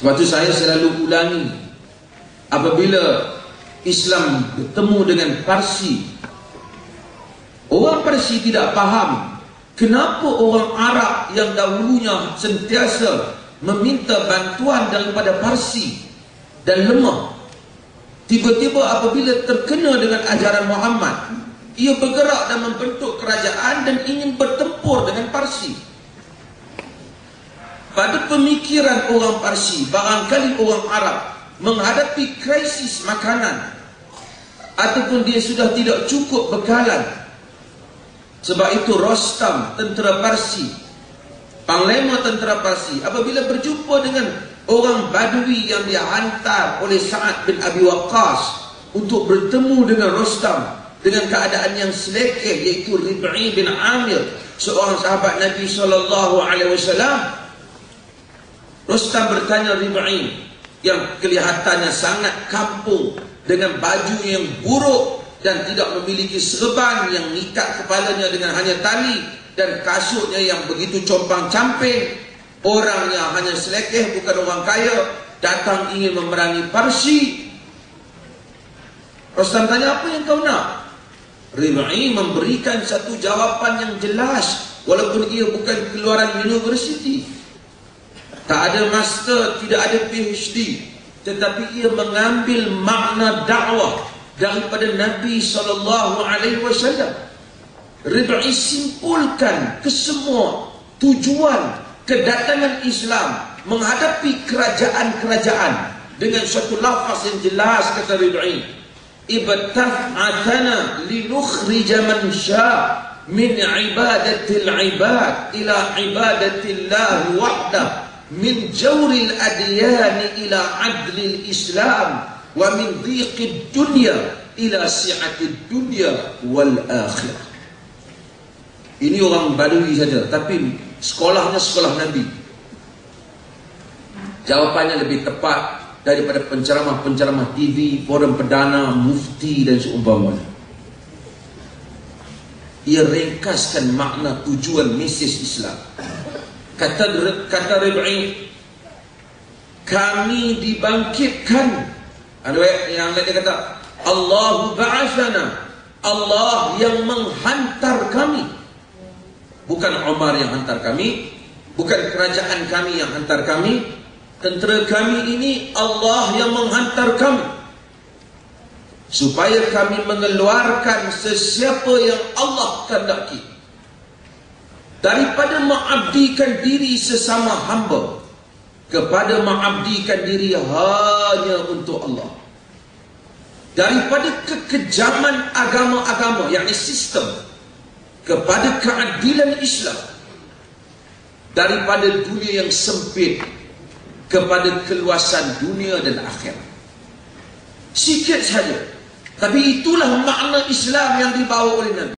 Sebab itu saya selalu ulangi, apabila Islam bertemu dengan Parsi, orang Parsi tidak faham kenapa orang Arab yang dahulunya sentiasa meminta bantuan daripada Parsi dan lemah, tiba-tiba apabila terkena dengan ajaran Muhammad, ia bergerak dan membentuk kerajaan dan ingin bertempur dengan Parsi. Pada pemikiran orang Parsi, barangkali orang Arab menghadapi krisis makanan ataupun dia sudah tidak cukup bekalan. Sebab itu Rostam, tentera Parsi, panglima tentera Parsi, apabila berjumpa dengan orang Badui yang dihantar oleh Sa'ad bin Abi Waqqas untuk bertemu dengan Rostam dengan keadaan yang selekeh, iaitu Rib'i bin Amir, seorang sahabat Nabi SAW. Rostam bertanya Rib'i yang kelihatannya sangat kampung, dengan baju yang buruk dan tidak memiliki serban, yang ikat kepalanya dengan hanya tali, dan kasutnya yang begitu compang-camping. Orangnya hanya selekeh, bukan orang kaya, datang ingin memerangi Parsi. Rostam tanya, apa yang kau nak? Rib'i memberikan satu jawapan yang jelas, walaupun ia bukan keluaran universiti, tak ada master, tidak ada PhD, tetapi ia mengambil makna dakwah daripada Nabi SAW. Rib'i simpulkan kesemua tujuan kedatangan Islam menghadapi kerajaan-kerajaan dengan suatu lafaz yang jelas. Kata Rib'i, ibta'athana linukhrija man syaa min ibadatil ibad ila ibadatillah wahdah, min jawril adyan ila adlil Islam, wa min dhiqid dunya ila si'atid dunya wal akhirah. Ini orang Badui saja, tapi sekolahnya sekolah Nabi. Jawapannya lebih tepat daripada penceramah-penceramah TV, forum perdana, mufti dan seumpamanya. Ia ringkaskan makna tujuan mesej Islam. Kata Rib'i, kami dibangkitkan. Yang lain dia kata, Allahu ba'athana, Allah yang menghantar kami. Bukan Umar yang hantar kami, bukan kerajaan kami yang hantar kami. Tentera kami ini Allah yang menghantar kami, supaya kami mengeluarkan sesiapa yang Allah kehendaki daripada mengabdikan diri sesama hamba kepada mengabdikan diri hanya untuk Allah, daripada kekejaman agama-agama, yakni sistem, kepada keadilan Islam, daripada dunia yang sempit kepada keluasan dunia dan akhirat. Sikit saja, tapi itulah makna Islam yang dibawa oleh Nabi.